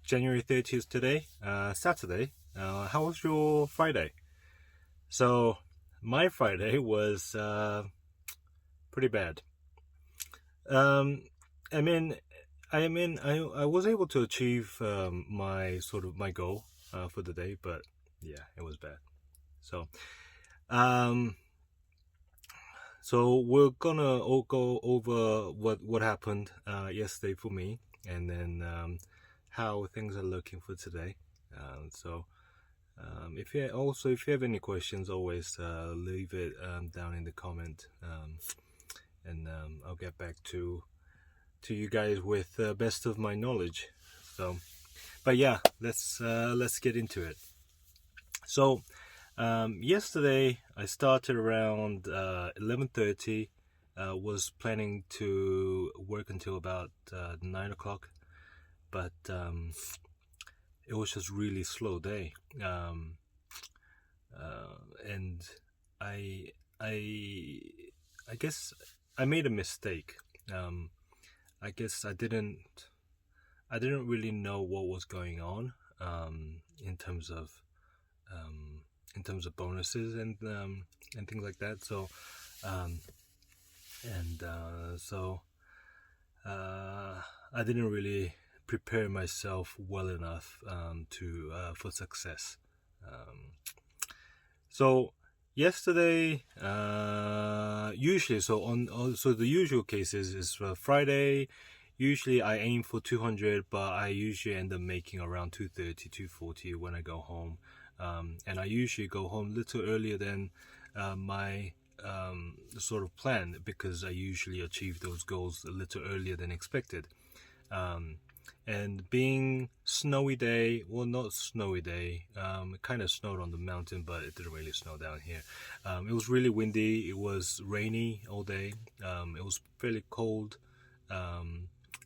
January 30th today, Saturday. How was your Friday? So, my Friday was pretty bad. Um, I mean, I was able to achieve my goal for the day, but yeah, it was bad. So, um, so we're gonna all go over what happened yesterday for me, and then how things are looking for today. So if you have any questions, always leave it down in the comment, and I'll get back to you guys with the best of my knowledge. So, but yeah, let's get into it. So, yesterday I started around 11:30. Was planning to work until about 9 o'clock, but it was just really slow day. And I I I guess I made a mistake. I guess I didn't really know what was going on in terms of um, bonuses and things like that. So um, and so I didn't really prepare myself well enough to for success. Um, so yesterday, usually, so the usual cases is Friday. Usually I aim for 200, but I usually end up making around 230, 240 when I go home. And I usually go home a little earlier than my sort of plan, because I usually achieve those goals a little earlier than expected. Um, and being snowy day, well, not snowy day, it kind of snowed on the mountain, but it didn't really snow down here. It was really windy, it was rainy all day, it was fairly cold.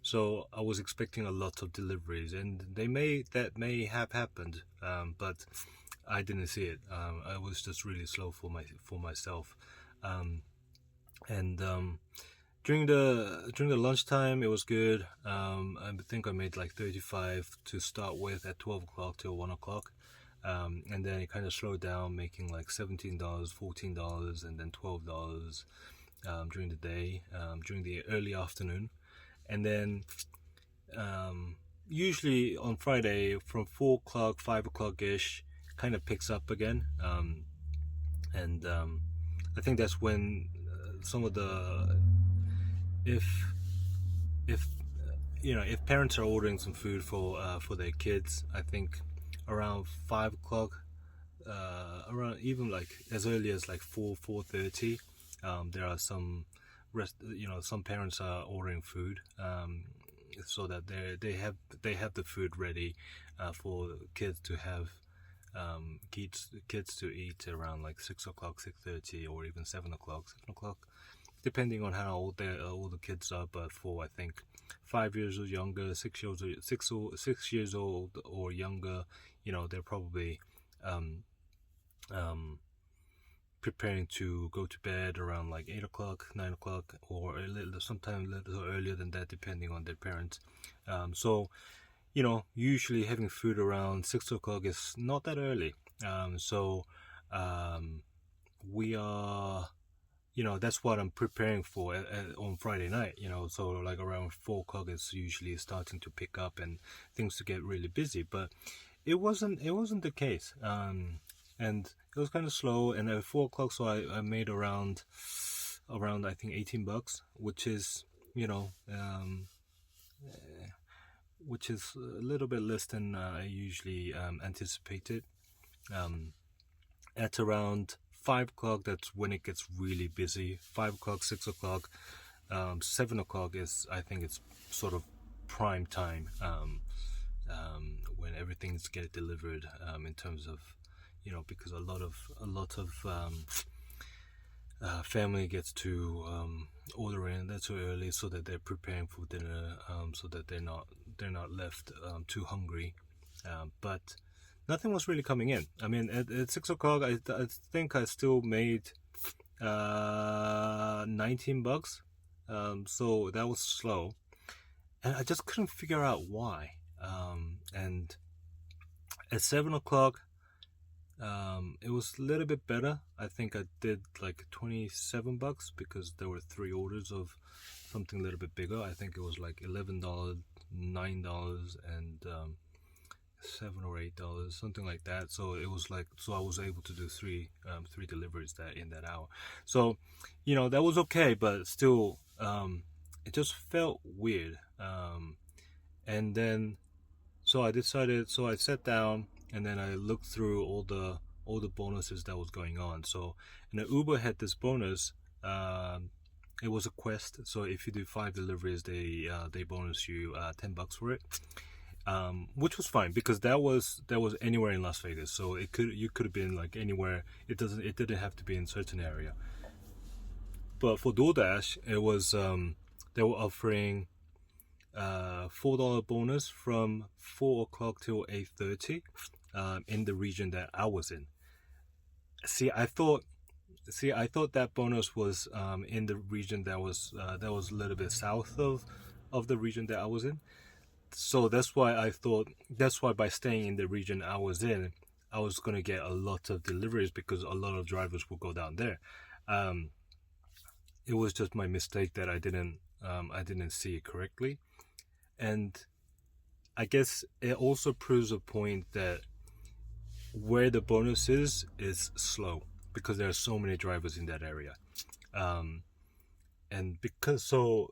So I was expecting a lot of deliveries, and that may have happened, but I didn't see it. I was just really slow for myself, and during the lunchtime it was good. I think I made like 35 to start with at 12 o'clock till 1 o'clock, and then it kind of slowed down, making like $17, $14, and then $12 during the day, during the early afternoon. And then usually on Friday from 4 o'clock, 5 o'clock ish, kind of picks up again. And I think that's when some of the if if parents are ordering some food for their kids, I think around 5 o'clock, around even like as early as like 4:30, there are some some parents are ordering food, so that they have the food ready for kids to have, kids to eat around like 6 o'clock, 6:30, or even 7 o'clock, depending on how old the kids are. But for I think 5 years or younger, 6 years old or younger, they're probably preparing to go to bed around like 8 o'clock, 9 o'clock, or sometimes a little earlier than that, depending on their parents. So usually having food around 6 o'clock is not that early. So we are, that's what I'm preparing for on Friday night. So like around 4 o'clock is usually starting to pick up and things to get really busy. But it wasn't the case. And it was kind of slow. And at 4 o'clock, so I made around I think $18, which is which is a little bit less than I usually anticipated. At around 5 o'clock, that's when it gets really busy. 5 o'clock, 6 o'clock, 7 o'clock is, I think, it's sort of prime time, when everything's get delivered, in terms of, because a lot of family gets to order in that too early, so that they're preparing for dinner, so that they're not left too hungry. But nothing was really coming in. I mean, at 6 o'clock, I think I still made $19. So that was slow, and I just couldn't figure out why. And at 7 o'clock, it was a little bit better. I think I did like $27 because there were three orders of something a little bit bigger. I think it was like $11, $9, and $7 or $8, something like that. So it was like, so I was able to do three deliveries that in that hour. So, that was okay, but still, it just felt weird. And then, so I sat down and then I looked through all the bonuses that was going on. So, and the Uber had this bonus. It was a quest. So if you do 5 deliveries, they bonus you $10 for it. Which was fine because that was anywhere in Las Vegas. So you could have been like anywhere. It didn't have to be in certain area. But for DoorDash, it was they were offering $4 bonus from 4 o'clock till 8:30 in the region that I was in. I thought that bonus was in the region that was a little bit south of the region that I was in. So that's why by staying in the region I was in, I was gonna get a lot of deliveries because a lot of drivers will go down there. It was just my mistake that I didn't see it correctly. And I guess it also proves a point that where the bonus is slow because there are so many drivers in that area. And because of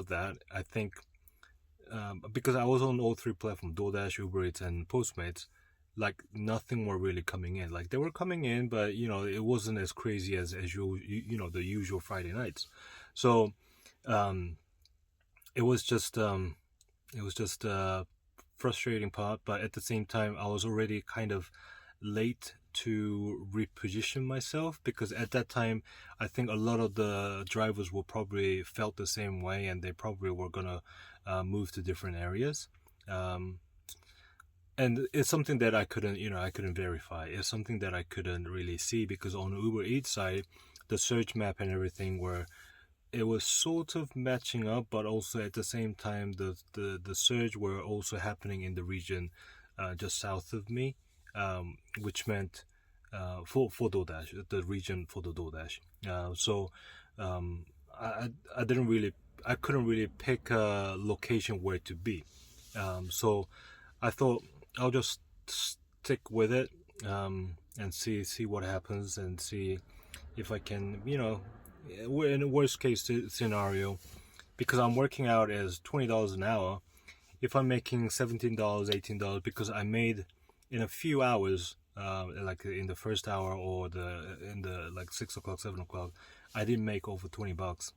that, I think because I was on all three platforms, DoorDash, Uber Eats, and Postmates, like nothing were really coming in. Like they were coming in, but it wasn't as crazy as the usual Friday nights. So it was just frustrating part, but at the same time I was already kind of late to reposition myself because at that time I think a lot of the drivers will probably felt the same way and they probably were gonna move to different areas. And it's something that I couldn't verify. It's something that I couldn't really see because on the Uber Eats side, the search map and everything it was sort of matching up, but also at the same time, the surge were also happening in the region just south of me, which meant for DoorDash, the region for the DoorDash. So I couldn't really pick a location where to be. So I thought I'll just stick with it and see what happens and see if I can, in a worst case scenario, because I'm working out as $20 an hour, if I'm making $17, $18, because I made in a few hours, like in the first hour or in the like 6 o'clock, 7 o'clock, I didn't make over $20.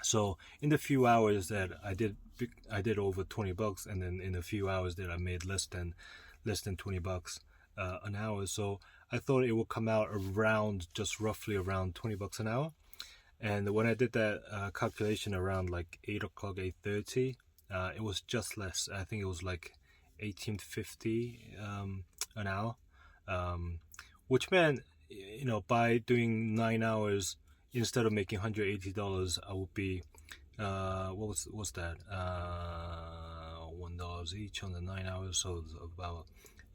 So in the few hours that I did over $20, and then in a few hours that I made less than $20 an hour. So I thought it would come out just roughly around $20 an hour. And when I did that calculation around like 8 o'clock, 8:30, it was just less. I think it was like $18.50 an hour, which meant by doing 9 hours instead of making $180, I would be what's that? $1 each on the 9 hours, so it's about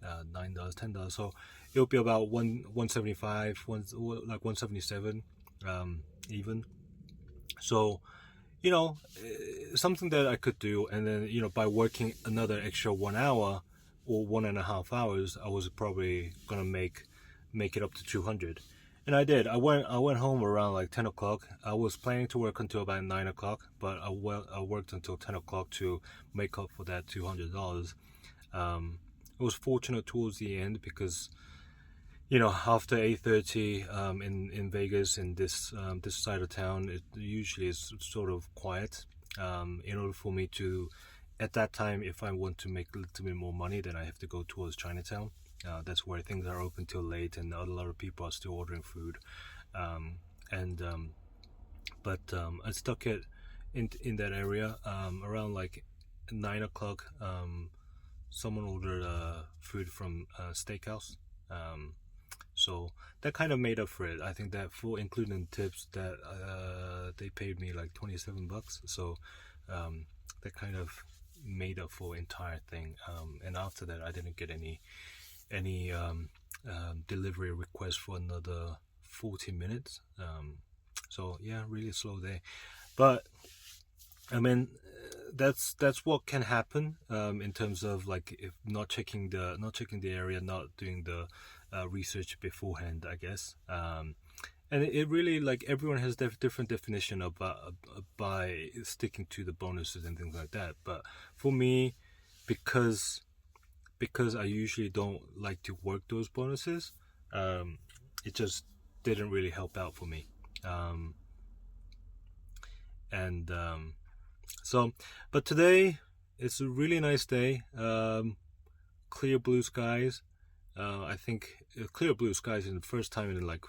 $9, $10. So it would be about 175, like 177. Even so, something that I could do, and then by working another extra 1 hour or 1.5 hours, I was probably gonna make it up to 200, and I did. I went home around like 10 o'clock. I was planning to work until about 9 o'clock, but I worked until 10 o'clock to make up for that $200. It was fortunate towards the end because after 8:30 in Vegas, in this side of town, it usually is sort of quiet. In order for me to, at that time, if I want to make a little bit more money, then I have to go towards Chinatown. That's where things are open till late, and a lot of people are still ordering food. But I stuck it in that area around like 9 o'clock. Someone ordered food from Steakhouse. So that kind of made up for it. I think that full including tips that they paid me like $27. So that kind of made up for entire thing. And after that, I didn't get any delivery request for another 40 minutes. So yeah, really slow day. But I mean, that's what can happen in terms of like if not checking the area, not doing the research beforehand, I guess. And it really, like, everyone has different definition of by sticking to the bonuses and things like that. But for me, because I usually don't like to work those bonuses, it just didn't really help out for me. And so, but today it's a really nice day. Clear blue skies. I think clear blue skies is the first time in like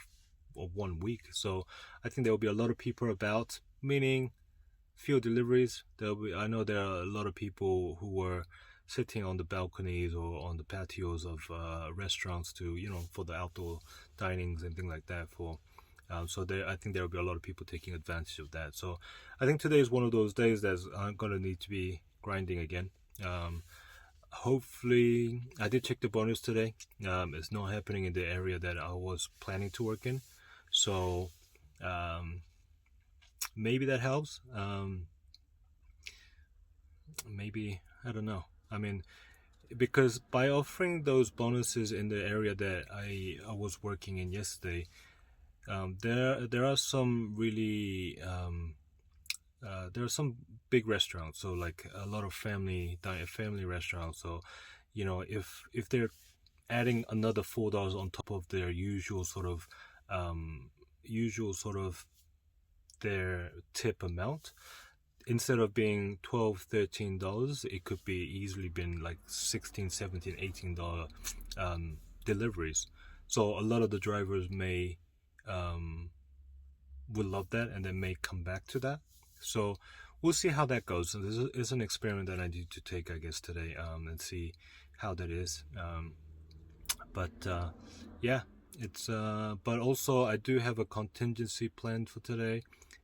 1 week. So I think there will be a lot of people about, meaning few deliveries. I know there are a lot of people who were sitting on the balconies or on the patios of restaurants to, for the outdoor dinings and things like that. So I think there will be a lot of people taking advantage of that. So I think today is one of those days that's going to need to be grinding again. Hopefully, I did check the bonus today. It's not happening in the area that I was planning to work in. So maybe that helps. Maybe, I don't know. I mean, because by offering those bonuses in the area that I was working in yesterday, there are some really there are some big restaurants, so like a lot of family restaurants. So if they're adding another $4 on top of their usual sort of their tip amount, instead of being $12-13, it could be easily been like $16-17-18 deliveries. So a lot of the drivers may would love that, and then may come back to that. So we'll see how that goes. So this is an experiment that I need to take, I guess, today, and see how that is. But yeah, it's but also I do have a contingency planned for today.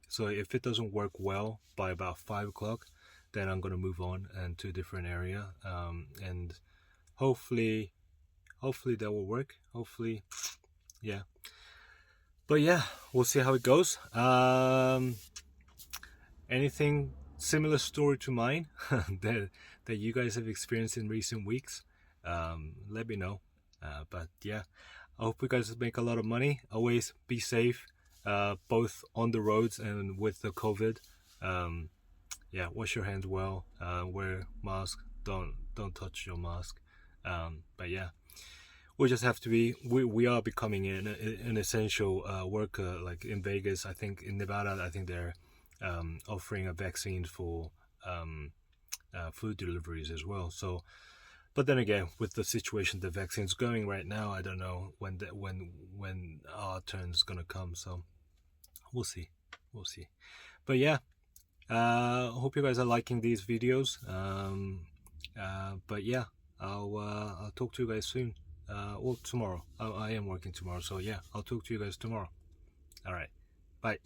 So if it doesn't work well by about 5 o'clock, then I'm gonna move on and to a different area, and hopefully that will work. Hopefully, yeah. But yeah, we'll see how it goes. Anything similar story to mine that you guys have experienced in recent weeks? Let me know. But yeah, I hope you guys make a lot of money. Always be safe, both on the roads and with the COVID. Yeah, wash your hands well. Wear mask. Don't touch your mask. But yeah, we just have to be. We are becoming an essential worker. Like in Vegas, I think in Nevada, I think they're offering a vaccine for food deliveries as well. So, but then again, with the situation the vaccine's going right now, I don't know when our turn's gonna come. So we'll see. But yeah, hope you guys are liking these videos. But yeah, I'll talk to you guys soon. Or tomorrow. I am working tomorrow, so yeah, I'll talk to you guys tomorrow. All right, bye.